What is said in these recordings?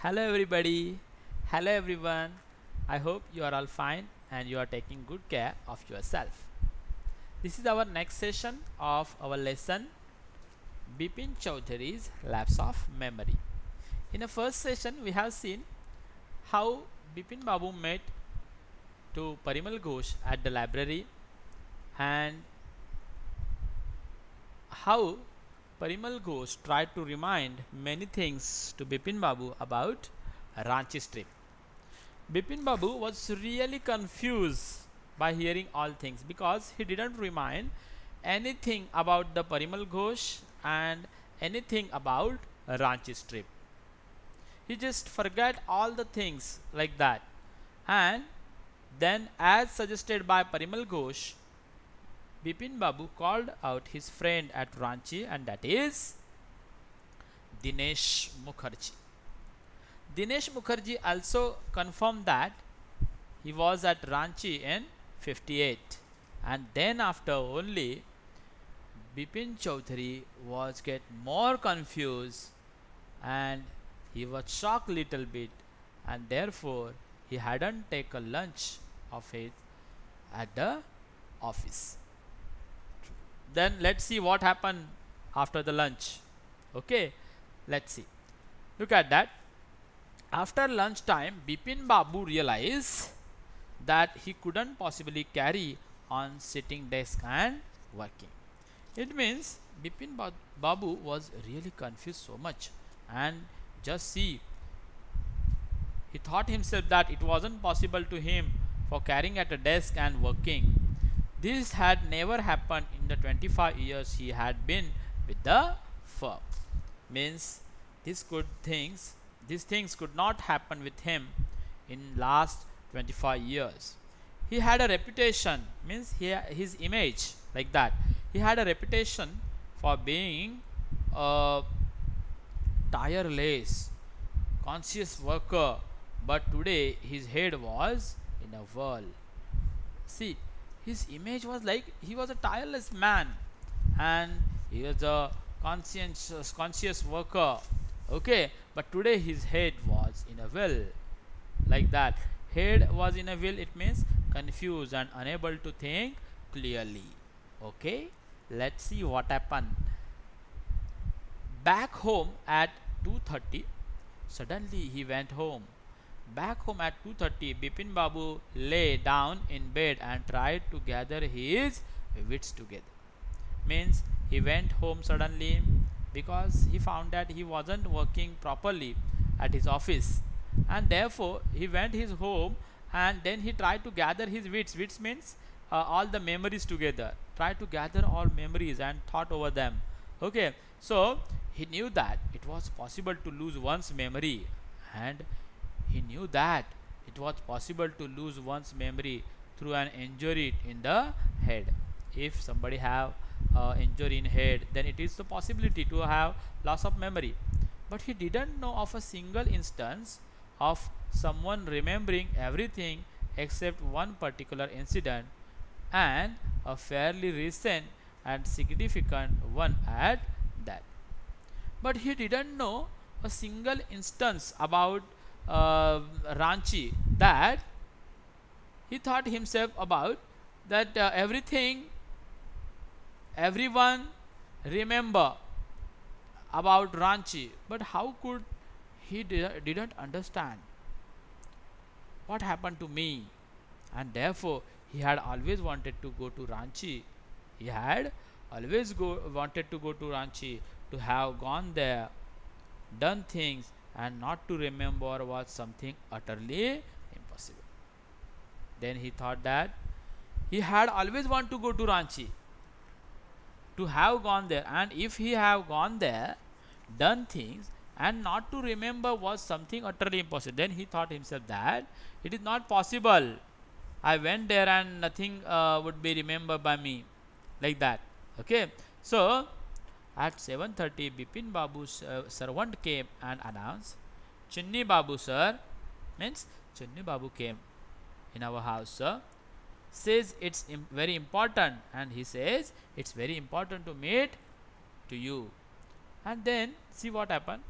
Hello everybody. Hello everyone. I hope you are all fine and you are taking good care of yourself. This is our next session of our lesson Bipin Chowdhury's Lapse of Memory. In the first session we have seen how Bipin Babu met to Parimal Ghosh at the library and how Parimal Ghosh tried to remind many things to Bipin Babu about Ranchi trip. Bipin Babu was really confused by hearing all things because he didn't remind anything about the Parimal Ghosh and anything about Ranchi trip. He just forgot all the things like that. And then, as suggested by Parimal Ghosh, Bipin Babu called out his friend at Ranchi, and that is Dinesh Mukherjee. Dinesh Mukherjee also confirmed that he was at Ranchi in 58, and then after only Bipin Chowdhury was get more confused and he was shocked little bit, and therefore he hadn't taken lunch of it at the office. Then let's see what happened after the lunch. Okay, let's see. Look at that. After lunchtime, Bipin Babu realized that he couldn't possibly carry on sitting desk and working. It means Bipin Babu was really confused so much, and just see, he thought himself that it wasn't possible to him for carrying at a desk and working. This had never happened in the 25 years he had been with the firm. Means these things could not happen with him in last 25 years. He had a reputation, means his image like that. He had a reputation for being a tireless, conscious worker, but today his head was in a whirl. See, his image was like he was a tireless man and he was a conscious worker. Okay, but today his head was in a whirl like that. Head was in a whirl, it means confused and unable to think clearly. Okay, let's see what happened. Back home at 2:30, suddenly he went home. Back home at 2:30, Bipin Babu lay down in bed and tried to gather his wits together. Means he went home suddenly because he found that he wasn't working properly at his office, and therefore he went his home and then he tried to gather his wits. Wits means all the memories together. Try to gather all memories and thought over them. Okay, so he knew that it was possible to lose one's memory, and he knew that it was possible to lose one's memory through an injury in the head. If somebody have injury in head, then it is the possibility to have loss of memory. But he didn't know of a single instance of someone remembering everything except one particular incident, and a fairly recent and significant one at that. But he didn't know a single instance about Ranchi that he thought himself about, that everyone remember about Ranchi, but how could he didn't understand what happened to me, and therefore he had always wanted to go to Ranchi. He had always wanted to go to Ranchi, to have gone there, done things, and not to remember was something utterly impossible. Then he thought that he had always wanted to go to Ranchi, to have gone there, and if he have gone there, done things, and not to remember was something utterly impossible. Then he thought himself that it is not possible. I went there and nothing would be remembered by me, like that. Okay, so at 7:30, Bipin Babu's servant came and announced, Chinni Babu sir, means Chinni Babu came in our house, sir. Says it's very important, and he says it's very important to meet to you. And then see what happened.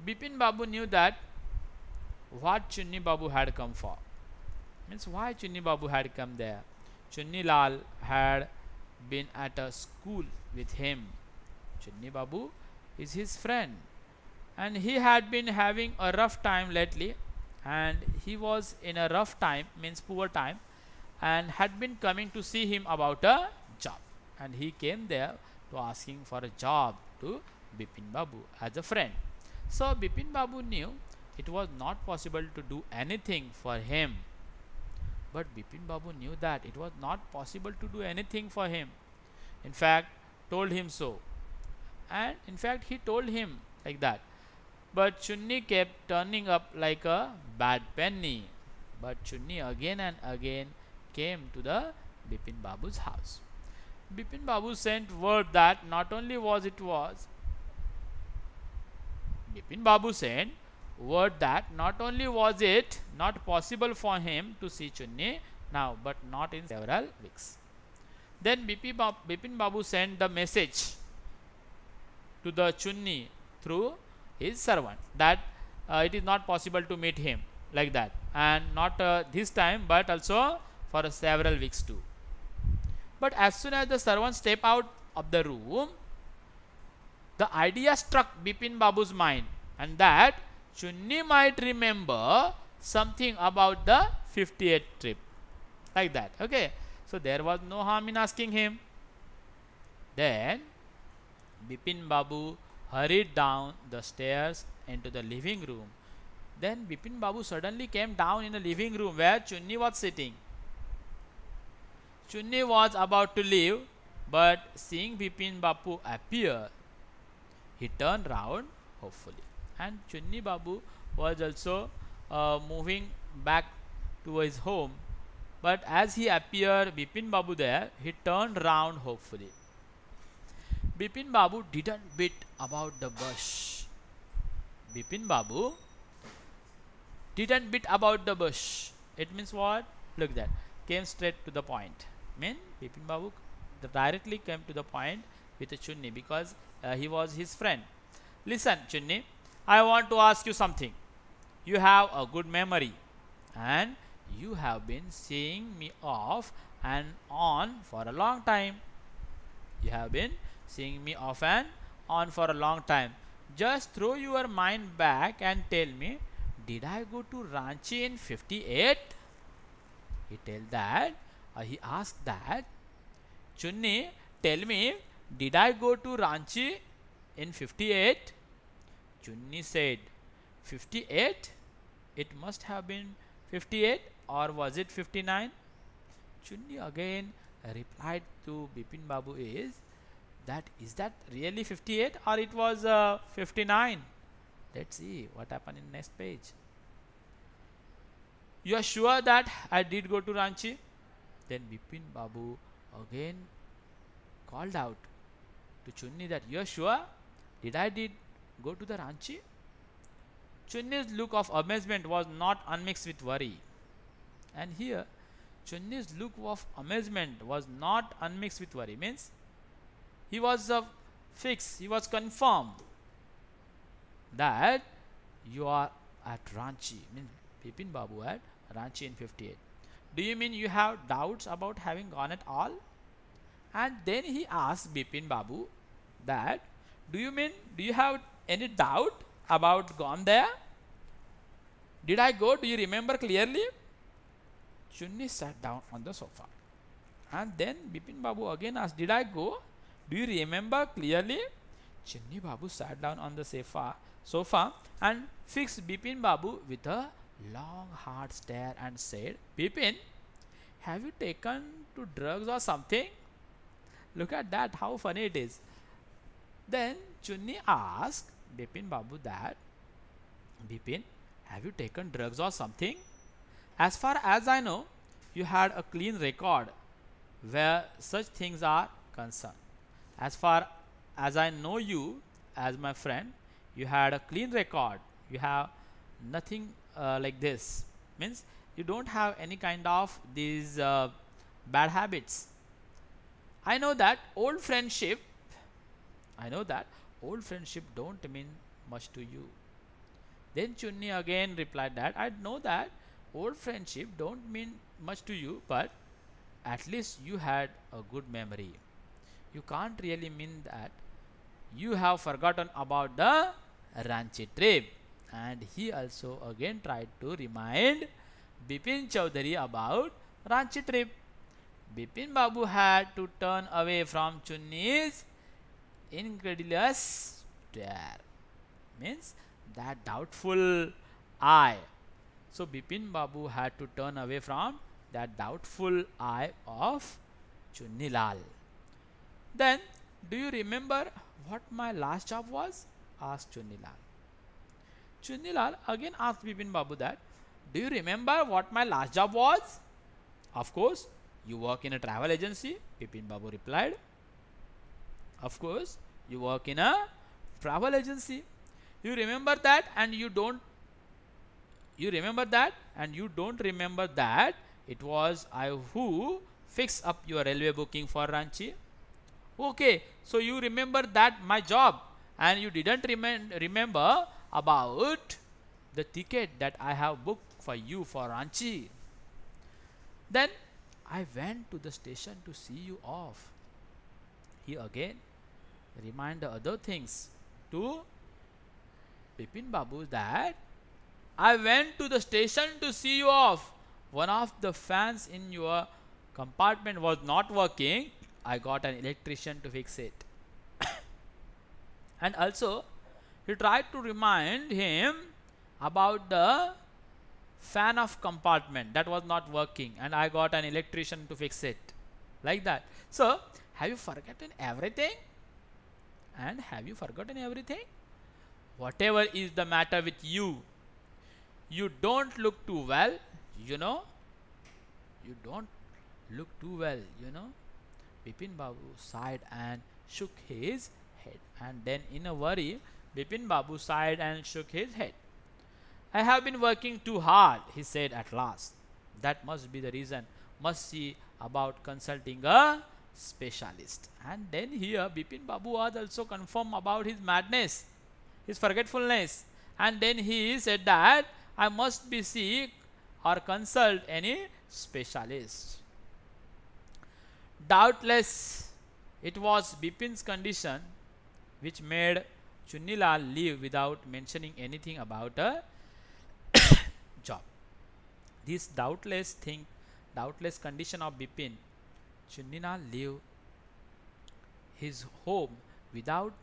Bipin Babu knew that what Chunni Babu had come for. Means why Chunni Babu had come there. Chunni Lal had been at a school with him. Chunni Babu is his friend, and he had been having a rough time lately, and he was in a rough time, means poor time, and had been coming to see him about a job, and he came there to asking for a job to Bipin Babu as a friend. So Bipin Babu knew it was not possible to do anything for him, but Bipin Babu knew that it was not possible to do anything for him. In fact, told him so, and in fact he told him like that. But Chunni kept turning up like a bad penny. But Chunni again and again came to the Bipin Babu's house. Bipin Babu sent word that not only was it was Bipin Babu sent word that not only was it not possible for him to see Chunni now, but not in several weeks. Then Bipin Babu sent the message to the Chunni through his servant that it is not possible to meet him like that, and not this time but also for several weeks too. But as soon as the servant stepped out of the room, the idea struck Bipin Babu's mind, and that Chunni might remember something about the 58th trip like that. Okay, so there was no harm in asking him. Then Bipin Babu hurried down the stairs into the living room. Then Bipin Babu suddenly came down in the living room where Chunni was sitting. Chunni was about to leave, but seeing Bipin Babu appear, he turned round hopefully. And Chunni Babu was also moving back to his home, but as he appeared Bipin Babu there, he turned round hopefully. Bipin Babu didn't beat about the bush. Bipin Babu didn't beat about the bush. It means what? Look that. Came straight to the point. Mean Bipin Babu directly came to the point with a Chunni because he was his friend. Listen, Chunni, I want to ask you something. You have a good memory, and you have been seeing me off and on for a long time. You have been seeing me off and on for a long time. Just throw your mind back and tell me, did I go to Ranchi in 58? He asked that, Chunni, tell me, did I go to Ranchi in 58? Chunni said, 58? It must have been 58, or was it 59? Chunni again replied to Bipin Babu is that really 58 or it was 59? Let's see what happened in next page. You are sure that I did go to Ranchi? Then Bipin Babu again called out to Chunni that you are sure? Did I go to the Ranchi? Chunni's look of amazement was not unmixed with worry. And here Chunni's look of amazement was not unmixed with worry. Means he was fixed, he was confirmed that you are at Ranchi. Means Bipin Babu at Ranchi in 58. Do you mean you have doubts about having gone at all? And then he asked Bipin Babu that, do you have any doubt about gone there? Did I go? Do you remember clearly? Chunni sat down on the sofa. And then Bipin Babu again asked, did I go? Do you remember clearly? Chunni Babu sat down on the sofa and fixed Bipin Babu with a long hard stare and said, Bipin, have you taken to drugs or something? Look at that, how funny it is. Then Chunni asked Bipin Babu that, Bipin, have you taken drugs or something? As far as I know, you had a clean record where such things are concerned. As far as I know you as my friend, you had a clean record. You have nothing like this. Means you don't have any kind of these bad habits. I know that old friendship don't mean much to you. Then Chunni again replied that I know that old friendship don't mean much to you, but at least you had a good memory. You can't really mean that you have forgotten about the Ranchi trip. And he also again tried to remind Bipin Chowdhury about Ranchi trip. Bipin Babu had to turn away from Chunni's incredulous stare, means that doubtful eye. So Bipin Babu had to turn away from that doubtful eye of Chunni Lal. Then, do you remember what my last job was? Asked Chunni Lal. Chunni Lal again asked Bipin Babu that, do you remember what my last job was? Of course, you work in a travel agency, Bipin Babu replied. Of course, you work in a travel agency. You remember that and you don't remember that it was I who fixed up your railway booking for Ranchi. Okay, so you remember that my job and you didn't remember about the ticket that I have booked for you for Ranchi. Then I went to the station to see you off. He again remind the other things to Bipin Babu that I went to the station to see you off. One of the fans in your compartment was not working. I got an electrician to fix it. And also, he tried to remind him about the fan of compartment that was not working, and I got an electrician to fix it. Like that. So, have you forgotten everything? And have you forgotten everything? Whatever is the matter with you, you don't look too well, you know. You don't look too well, you know. Bipin Babu sighed and shook his head. And then in a worry, Bipin Babu sighed and shook his head. I have been working too hard, he said at last. That must be the reason. Must see about consulting a specialist. And then here Bipin Babu was also confirmed about his madness, his forgetfulness. And then he said that I must be seek or consult any specialist. Doubtless, it was Bipin's condition which made Chunni Lal leave without mentioning anything about a job. This doubtless condition of Bipin, Chunni Lal leave his home without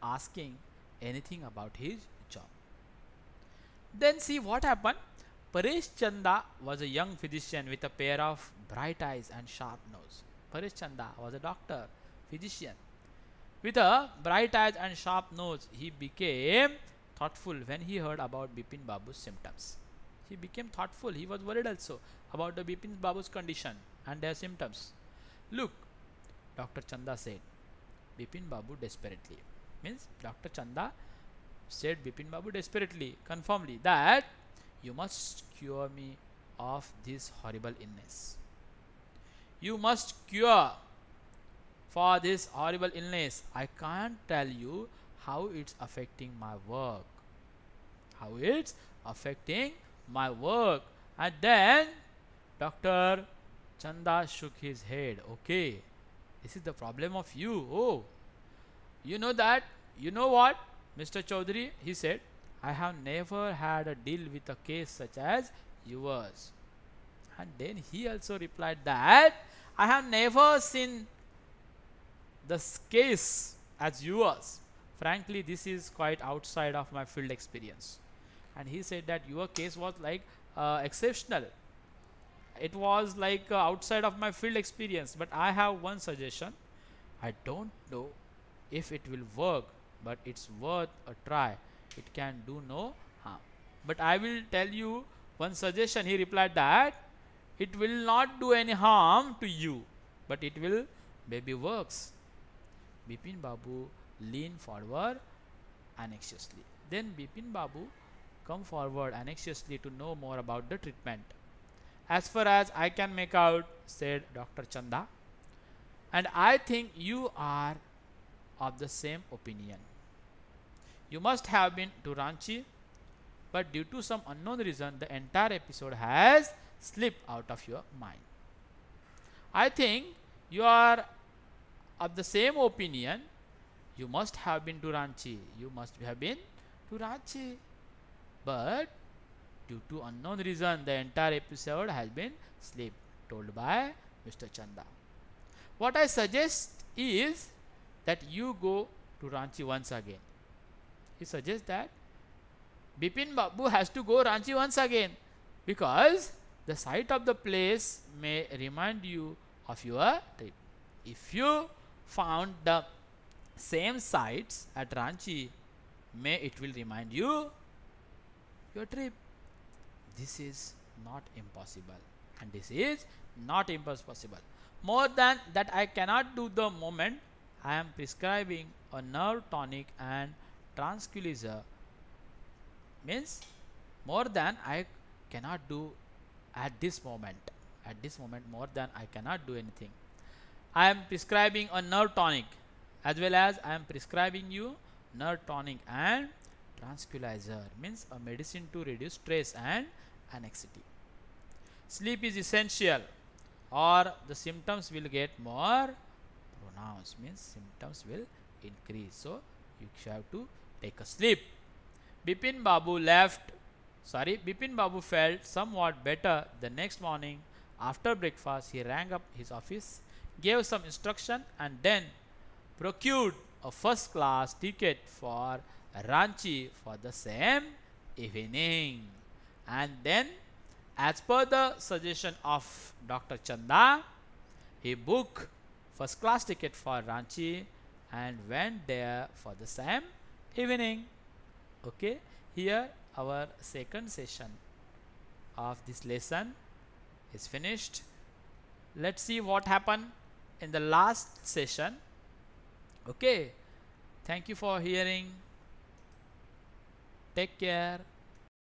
asking anything about his job. Then see what happened. Paresh Chanda was a young physician with a pair of bright eyes and sharp nose. Paresh Chanda was a doctor, physician. With a bright eyes and sharp nose, he became thoughtful when he heard about Bipin Babu's symptoms. He became thoughtful. He was worried also about the Bipin Babu's condition and their symptoms. Look, Dr. Chanda said, Bipin Babu desperately. Means Dr. Chanda said Bipin Babu desperately, confirmly, that you must cure me of this horrible illness. You must cure for this horrible illness. I can't tell you how it's affecting my work. How it's affecting my work. And then Dr. Chanda shook his head. Okay, this is the problem of you. Oh, you know that, you know what, Mr. Chowdhury, he said, I have never had a deal with a case such as yours. And then he also replied that I have never seen this case as yours. Frankly, this is quite outside of my field experience. And he said that your case was like exceptional. It was like outside of my field experience. But I have one suggestion. I don't know if it will work, but it's worth a try. It can do no harm. But I will tell you one suggestion. He replied that it will not do any harm to you, but it will maybe works. Bipin Babu leaned forward anxiously. Then Bipin Babu come forward anxiously to know more about the treatment. As far as I can make out, said Dr. Chanda, and I think you are of the same opinion. You must have been to Ranchi but due to some unknown reason the entire episode has slipped out of your mind. I think you are of the same opinion. You must have been to Ranchi. You must have been to Ranchi. But due to unknown reason, the entire episode has been slipped, told by Mr. Chanda. What I suggest is that you go to Ranchi once again. He suggests that Bipin Babu has to go Ranchi once again, because the sight of the place may remind you of your trip. If you found the same sights at Ranchi, may it will remind you your trip. This is not impossible, and this is not impossible. More than that I cannot do the moment. I am prescribing a nerve tonic and tranquilizer. Means more than I cannot do at this moment. At this moment, more than I cannot do anything. I am prescribing a nerve tonic, as well as I am prescribing you nerve tonic and tranquilizer, means a medicine to reduce stress and anxiety. Sleep is essential, or the symptoms will get more pronounced, means symptoms will increase. So you have to take a sleep. Bipin Babu felt somewhat better the next morning. After breakfast, he rang up his office, gave some instruction, and then procured a first class ticket for Ranchi for the same evening. And then, as per the suggestion of Dr. Chanda, he booked first class ticket for Ranchi and went there for the same evening. Okay, here our second session of this lesson is finished. Let's see what happened in the last session. Okay, thank you for hearing. Take care.